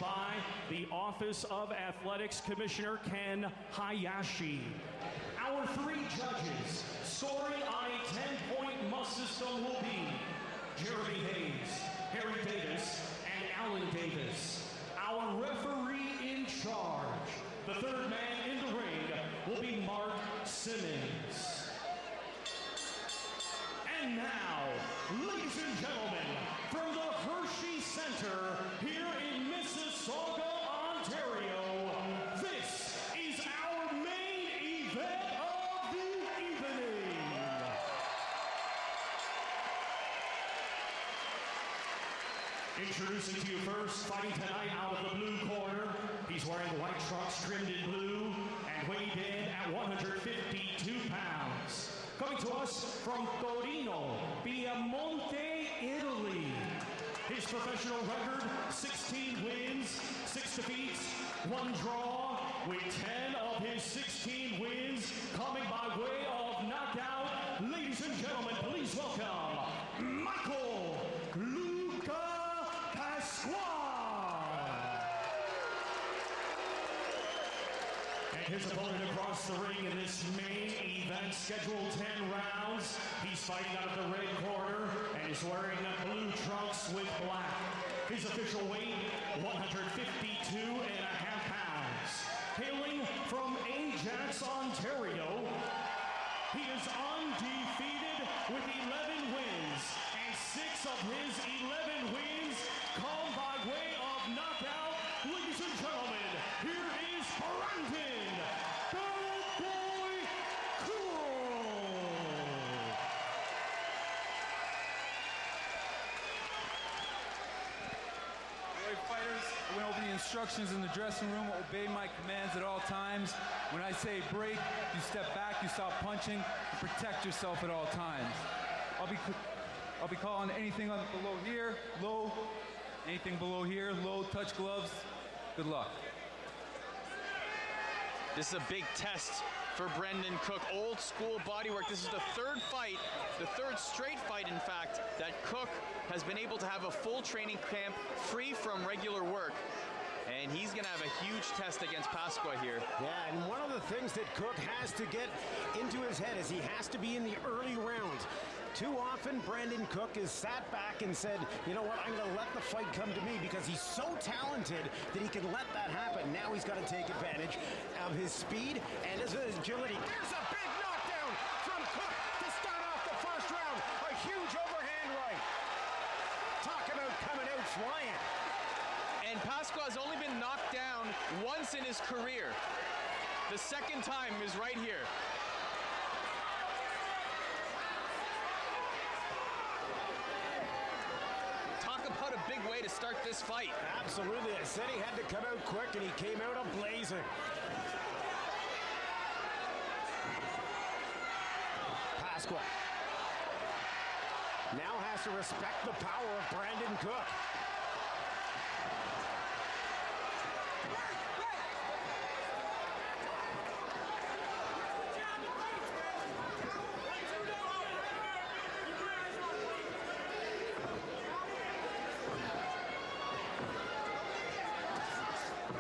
by the Office of Athletics Commissioner Ken Hayashi. Our 3 judges scoring on a 10-point must system will be Jeremy Hayes, Harry Davis, and Alan Davis. Our referee in charge, the 3rd man in the ring, will be Mark Simmons. And now, ladies and gentlemen, from the Hershey Center here in Mississauga, Ontario, this is our main event of the evening. Introducing to you first, fighting tonight out of the blue corner. He's wearing white trunks trimmed in blue and weighed in at 152 pounds. Coming to us from Torino, Piemonte, Italy. His professional record, 16 wins, 6 defeats, 1 draw, with 10 of his 16 wins coming by way of knockout. Ladies and gentlemen, please welcome Michael Luca Pasqua. And his opponent across the ring in this main event, scheduled 10 rounds. He's fighting out of the red corner and is wearing blue trunks with black. His official weight, 152.5 pounds. Hailing from Ajax, Ontario, he is undefeated with 11 wins, and 6 of his 11 wins come by way of knockout. Ladies and gentlemen, here is Brandon. I went over the instructions in the dressing room, obey my commands at all times. When I say break, you step back, you stop punching, and protect yourself at all times. I'll be calling anything on below here, low, anything below here, low, touch gloves. Good luck. This is a big test for Brendan Cook. Old school bodywork. This is the 3rd fight, the 3rd straight fight, in fact, that Cook has been able to have a full training camp free from regular work. And he's going to have a huge test against Pasqua here. Yeah, and one of the things that Cook has to get into his head is he has to be in the early rounds. Too often, Brandon Cook has sat back and said, you know what, I'm going to let the fight come to me because he's so talented that he can let that happen. Now he's got to take advantage of his speed and his agility. There's a big knockdown from Cook to start off the 1st round. A huge overhand right. Talk about coming out flying. And Pasqua has only been knocked down once in his career. The 2nd time is right here. Talk about a big way to start this fight. Absolutely. I said he had to come out quick, and he came out blazing. Pasqua now has to respect the power of Brandon Cook.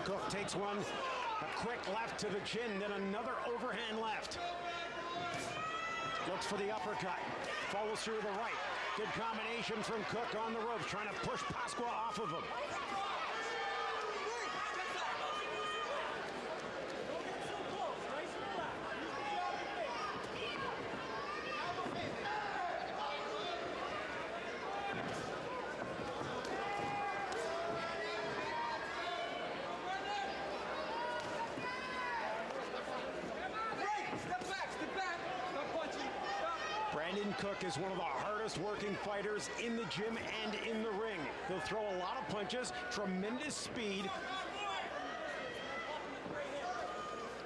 Cook takes one, a quick left to the chin, then another overhand left. Looks for the uppercut, follows through the right. Good combination from Cook on the ropes, trying to push Pasqua off of him. Brandon Cook is one of the hardest working fighters in the gym and in the ring. He'll throw a lot of punches, tremendous speed.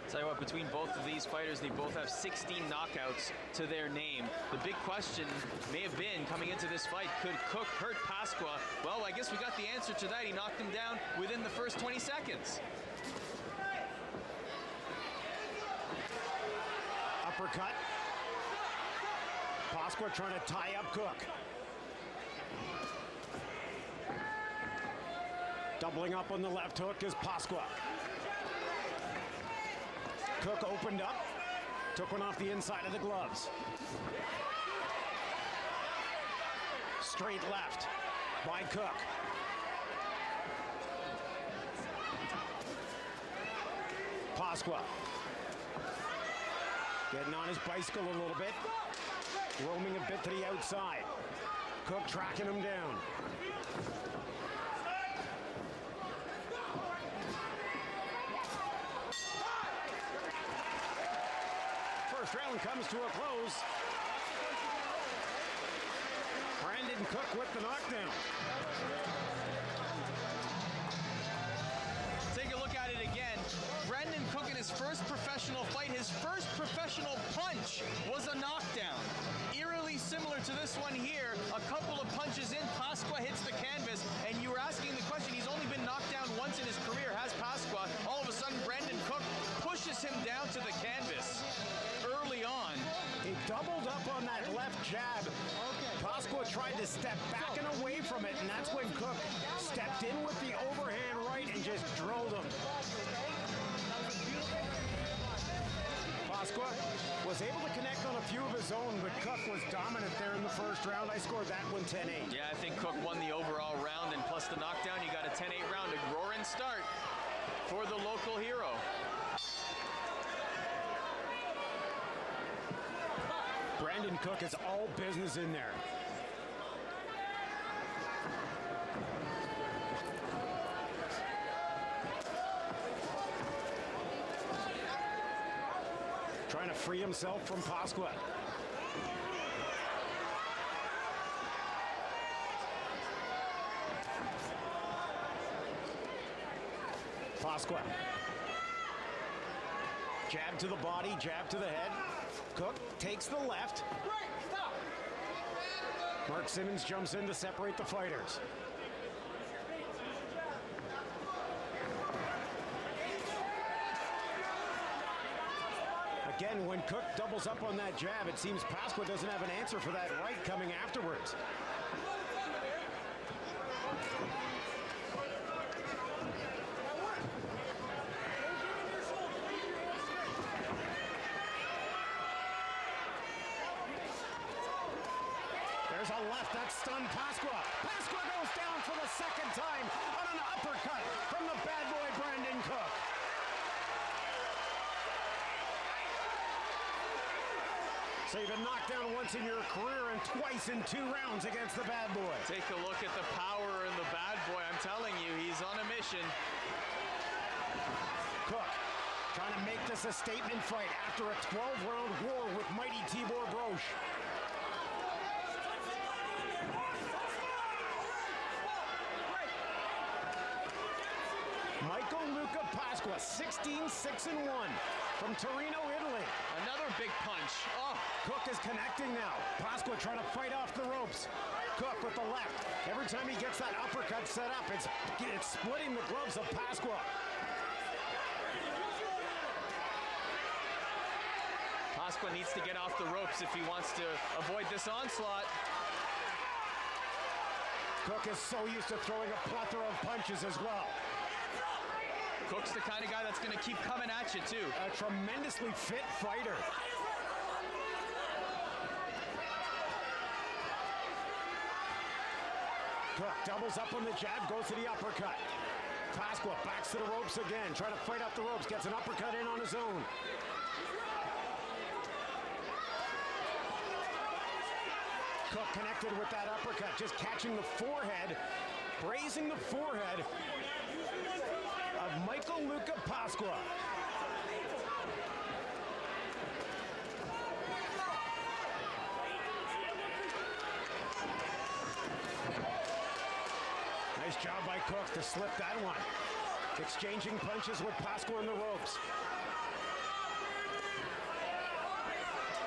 Tell you what, between both of these fighters, they both have 16 knockouts to their name. The big question may have been, coming into this fight, could Cook hurt Pasqua? Well, I guess we got the answer to that. He knocked him down within the first 20 seconds. Uppercut. Pasqua trying to tie up Cook. Doubling up on the left hook is Pasqua. Cook opened up, took one off the inside of the gloves. Straight left by Cook. Pasqua getting on his bicycle a little bit, roaming a bit to the outside. Cook tracking him down. First round comes to a close. Brandon Cook with the knockdown. Take a look at it again. Brandon Cook in his first professional fight, his first professional punch was a knockdown. Eerily similar to this one here. A couple of punches in, Pasqua hits the canvas, and you were asking the question, he's only been knocked down once in his career, has Pasqua. All of a sudden, Brandon Cook pushes him down to the canvas early on. He doubled up on that left jab. Pasqua tried to step back and away from it, and that's when Cook stepped in with the overhand right and just drilled him. Pasqua was able to connect on a few of his own, but Cook was dominant there in the first round. I scored that one 10-8. Yeah, I think Cook won the overall round, and plus the knockdown, you got a 10-8 round. A roaring start for the local hero. Brandon Cook is all business in there. Trying to free himself from Pasqua. Pasqua. Jab to the body, jab to the head. Cook takes the left. Mark Simmons jumps in to separate the fighters. Again, when Cook doubles up on that jab, it seems Pasqua doesn't have an answer for that right coming afterwards. There's a left that stunned Pasqua. Pasqua goes down for the second time on an uppercut from the bad boy Brandon Cook. So you've been knocked down once in your career and twice in 2 rounds against the bad boy. Take a look at the power in the bad boy. I'm telling you, he's on a mission. Cook trying to make this a statement fight after a 12-round war with mighty Tibor Broche. Luca Pasqua, 16-6-1 from Torino, Italy. Another big punch. Oh. Cook is connecting now. Pasqua trying to fight off the ropes. Cook with the left. Every time he gets that uppercut set up, it's splitting the gloves of Pasqua. Pasqua needs to get off the ropes if he wants to avoid this onslaught. Cook is so used to throwing a plethora of punches as well. Cook's the kind of guy that's going to keep coming at you, too. A tremendously fit fighter. Cook doubles up on the jab, goes to the uppercut. Pasqua backs to the ropes again, trying to fight up the ropes, gets an uppercut in on his own. Cook connected with that uppercut, just catching the forehead, grazing the forehead of Luca Pasqua. Nice job by Cook to slip that one. Exchanging punches with Pasqua in the ropes.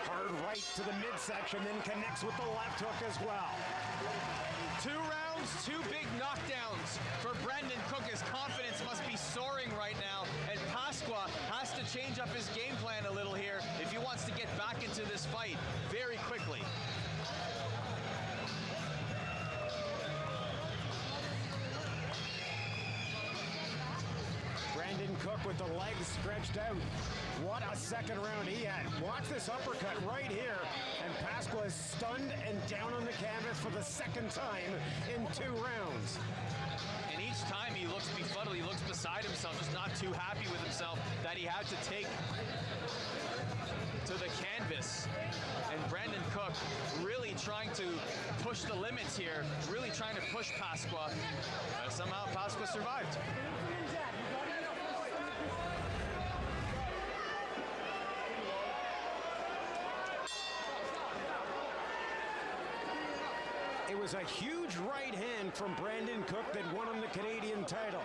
Hard right to the midsection, then connects with the left hook as well. 2 rounds, 2 big knockdowns for Brandon Cook. His confidence must be soaring right now, and Pasqua has to change up his game plan a little here if he wants to get back into this fight very quickly. with the legs stretched out. What a second round he had. Watch this uppercut right here. And Pasqua is stunned and down on the canvas for the second time in 2 rounds. And each time he looks befuddled, he looks beside himself, just not too happy with himself that he had to take to the canvas. And Brandon Cook really trying to push the limits here, really trying to push Pasqua. Somehow Pasqua survived. It was a huge right hand from Brandon Cook that won him the Canadian title.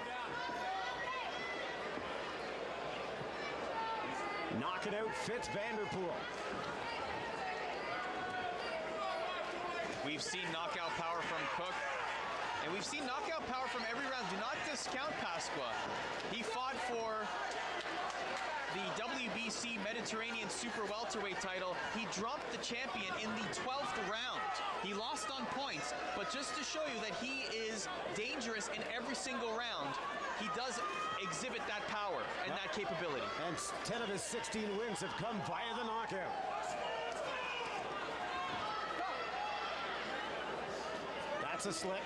Knock it out, Fitz Vanderpool. We've seen knockout power from Cook, and we've seen knockout power from every round. Do not discount Pasqua. He fought for the WBC Mediterranean Super Welterweight title. He dropped the champion in the 12th round. He lost on points, but just to show you that he is dangerous in every single round, he does exhibit that power and that capability. And 10 of his 16 wins have come via the knockout. That's a slip.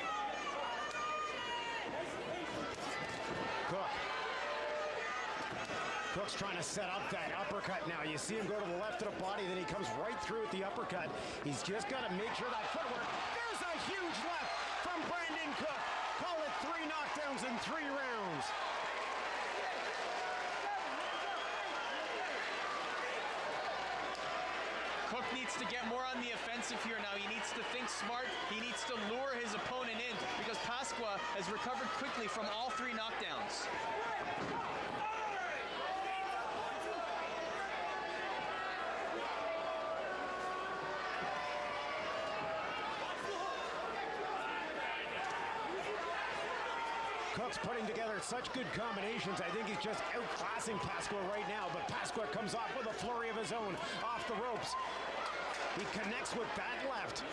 Cook. Cook's trying to set up that uppercut now. You see him go to the left of the body, then he comes right through with the uppercut. He's just got to make sure that footwork. There's a huge left from Brandon Cook. Call it 3 knockdowns in 3 rounds. Cook needs to get more on the offensive here now. He needs to think smart. He needs to lure his opponent in because Pasqua has recovered quickly from all 3 knockdowns. Cook's putting together such good combinations. I think he's just outclassing Pasqua right now, but Pasqua comes off with a flurry of his own off the ropes. He connects with that left.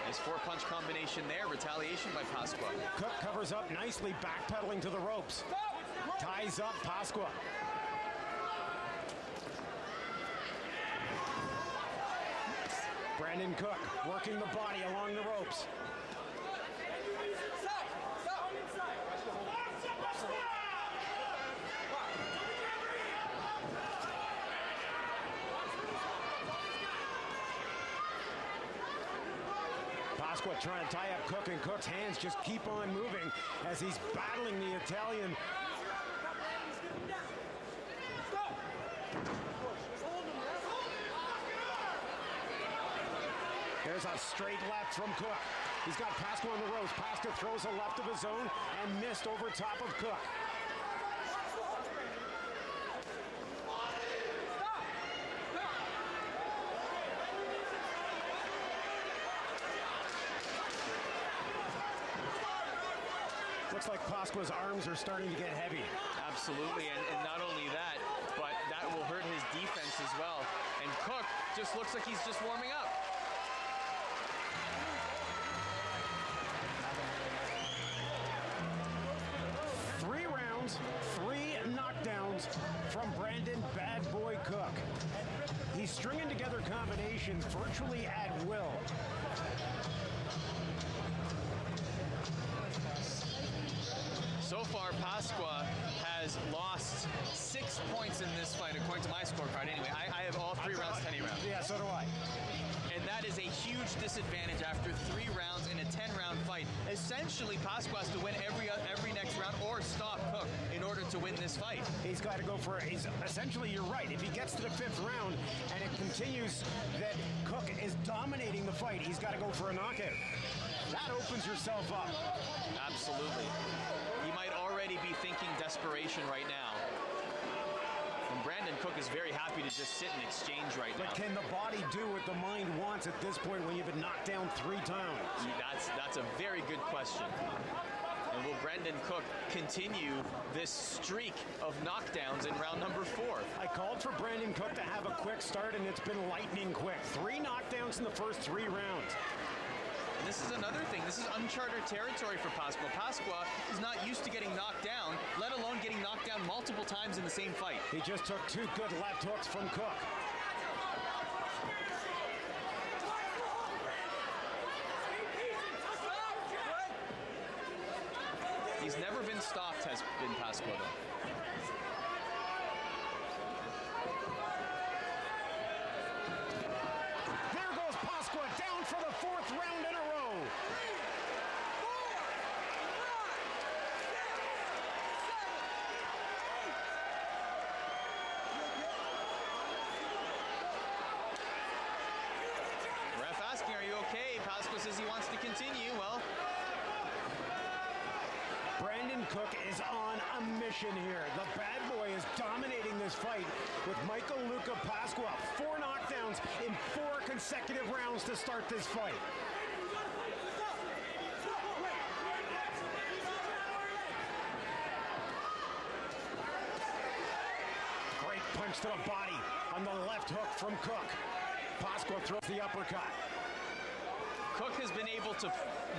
Nice 4-punch combination there. Retaliation by Pasqua. Cook covers up nicely, backpedaling to the ropes. Ties up Pasqua. Brandon Cook working the body along the ropes. Pasqua trying to tie up Cook, and Cook's hands just keep on moving as he's battling the Italian. There's a straight left from Cook. He's got Pasqua on the ropes. Pasqua throws a left of his own and missed over top of Cook. Looks like Pasqua's arms are starting to get heavy. Absolutely, and not only that, but that will hurt his defense as well. And Cook just looks like he's just warming up. Three knockdowns from Brandon Bad Boy Cook. He's stringing together combinations virtually at will. So far, Pasqua has lost 6 points in this fight, according to my scorecard. Anyway, I have all 3 rounds, 10 rounds. Yeah, so do I. And that is a huge disadvantage after 3 rounds in a 10-round fight. Essentially, Pasqua has to win every next round or stop Cook in order to win this fight. He's got to go for it. Essentially, you're right. If he gets to the 5th round and it continues that Cook is dominating the fight, he's got to go for a knockout. That opens yourself up. Absolutely. He might already be thinking desperation right now. And Brandon Cook is very happy to just sit and exchange right now. But can the body do what the mind wants at this point when you've been knocked down 3 times? That's a very good question. And will Brandon Cook continue this streak of knockdowns in round number 4? I called for Brandon Cook to have a quick start, and it's been lightning quick. 3 knockdowns in the first 3 rounds. And this is another thing. This is uncharted territory for Pasqua. Pasqua is not used to getting knocked down, let alone getting knocked down multiple times in the same fight. He just took 2 good left hooks from Cook. He's never been stopped, has been Pasqua, though. There goes Pasqua down for the 4th round in a row. Ref asking, are you okay? Pasqua says he wants to continue. Well, Brandon Cook is on a mission here. The bad boy is dominating this fight with Michael Luca Pasqua. 4 knockdowns in 4 consecutive rounds to start this fight. Great punch to the body on the left hook from Cook. Pasqua throws the uppercut. Cook has been able to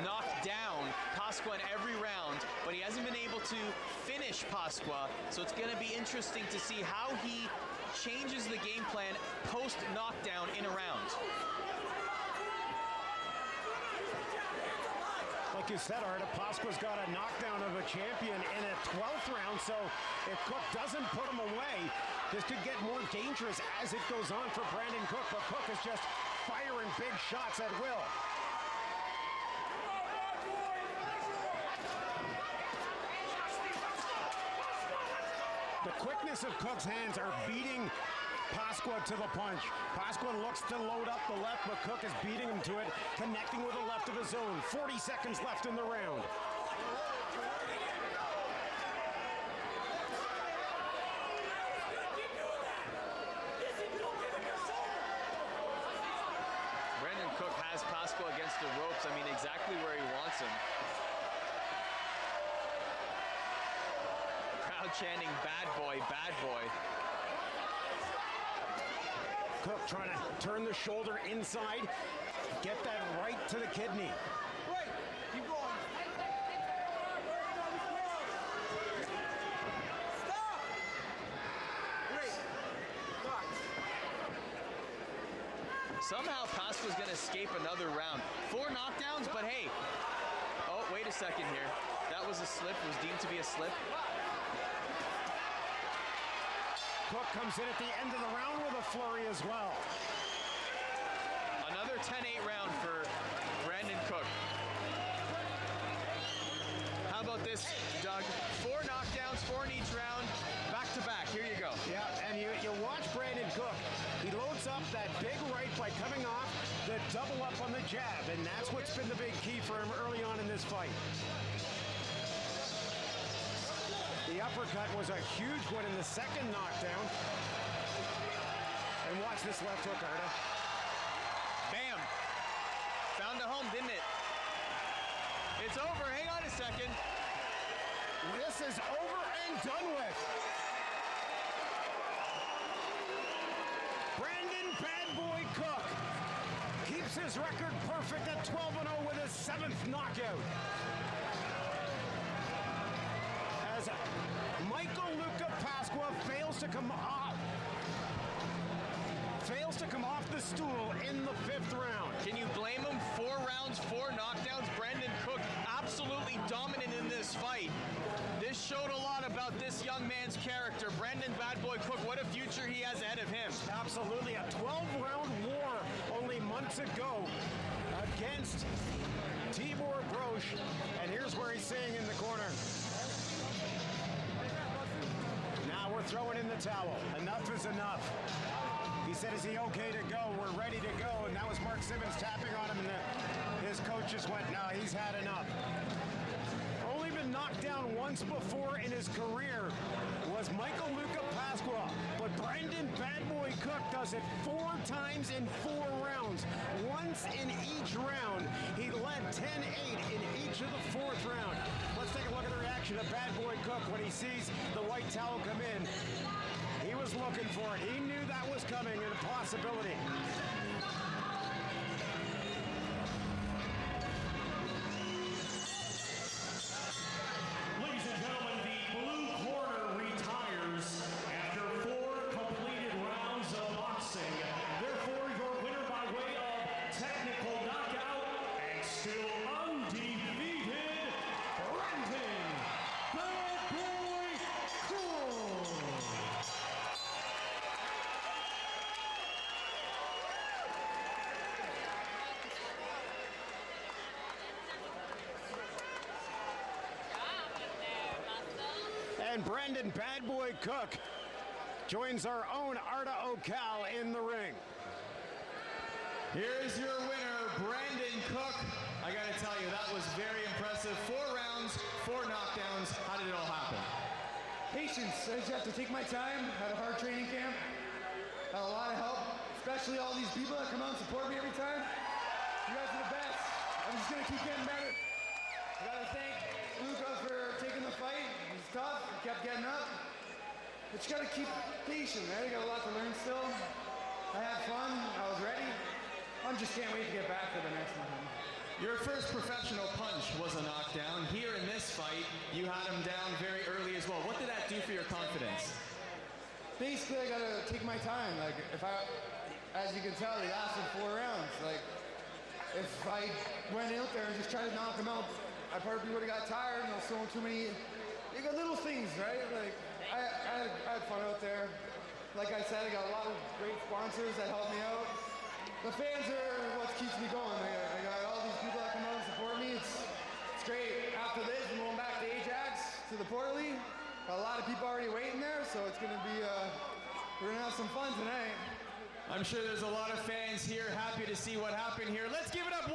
knock down Pasqua in every round, but he hasn't been able to finish Pasqua, so it's going to be interesting to see how he changes the game plan post-knockdown in a round. Like you said, Arda, Pasqua's got a knockdown of a champion in a 12th round, so if Cook doesn't put him away, this could get more dangerous as it goes on for Brandon Cook, but Cook is just firing big shots at will. The quickness of Cook's hands are beating Pasqua to the punch. Pasqua looks to load up the left, but Cook is beating him to it, connecting with the left of his own. 40 seconds left in the round. Brandon Cook has Pasqua against the ropes. I mean, exactly where he wants him. Crowd chanting, bad boy, bad boy. Cook trying to turn the shoulder inside, get that right to the kidney. Wait, keep going. Stop! Great. Stop. Somehow Pasqua's going to escape another round. 4 knockdowns, but hey. Oh, wait a second here. That was a slip, was deemed to be a slip. Cook comes in at the end of the round with a flurry as well. Another 10-8 round for Brandon Cook. How about this, Doug? 4 knockdowns, 4 in each round, back to back. Here you go. Yeah, and you watch Brandon Cook. He loads up that big right by coming off the double up on the jab, and that's what's been the big key for him early on in this fight. The uppercut was a huge one in the second knockdown. And watch this left hook, Arda. Bam! Found a home, didn't it? It's over. Hang on a second. This is over and done with. Brandon Bad Boy Cook keeps his record perfect at 12-0 with his 7th knockout. As Michael Luca Pasqua fails to come off the stool in the 5th round. Can you blame him? 4 rounds, 4 knockdowns. Brandon Cook absolutely dominant in this fight. This showed a lot about this young man's character. Brandon Bad Boy Cook, what a future he has ahead of him. Absolutely, a 12-round war only months ago against Tibor Broch. And here's where he's saying in the corner. Now we're throwing in the towel. Enough is enough. He said, is he okay to go? We're ready to go. And that was Mark Simmons tapping on him, and his coach just went, no, he's had enough. Only been knocked down once before in his career was Michael Luca Pasqua. But Brandon Bad Boy Cook does it 4 times in 4 rounds. Once in each round. He led 10-8 in each of the 4th round. Let's take a look at the reaction of Bad Boy Cook when he sees the white towel come in. He was looking for it. He knew that was coming and a possibility. And Brandon Bad Boy Cook joins our own Arda Ocal in the ring. Here's your winner, Brandon Cook. I gotta tell you, that was very impressive. 4 rounds, 4 knockdowns. How did it all happen? Patience. I just have to take my time. Had a hard training camp. Had a lot of help, especially all these people that come out and support me every time. You guys are the best. I'm just gonna keep getting better. I gotta thank Luca for taking the fight. He's tough. He kept getting up. But you gotta keep patient, right? I got a lot to learn still. I had fun. I was ready. I just can't wait to get back for the next one. Your first professional punch was a knockdown. Here in this fight, you had him down very early as well. What did that do for your confidence? Basically, I gotta take my time. Like, as you can tell, he lasted 4 rounds. Like, if I went out there and just tried to knock him out, I probably would have got tired and I was throwing too many. You got little things, right? Like, I had fun out there. Like I said, I got a lot of great sponsors that helped me out. The fans are what keeps me going. I got all these people that come out and support me. It's great. After this, I'm going back to Ajax, to the Portly. Got a lot of people already waiting there, so it's going to be, we're going to have some fun tonight. I'm sure there's a lot of fans here happy to see what happened here. Let's give it up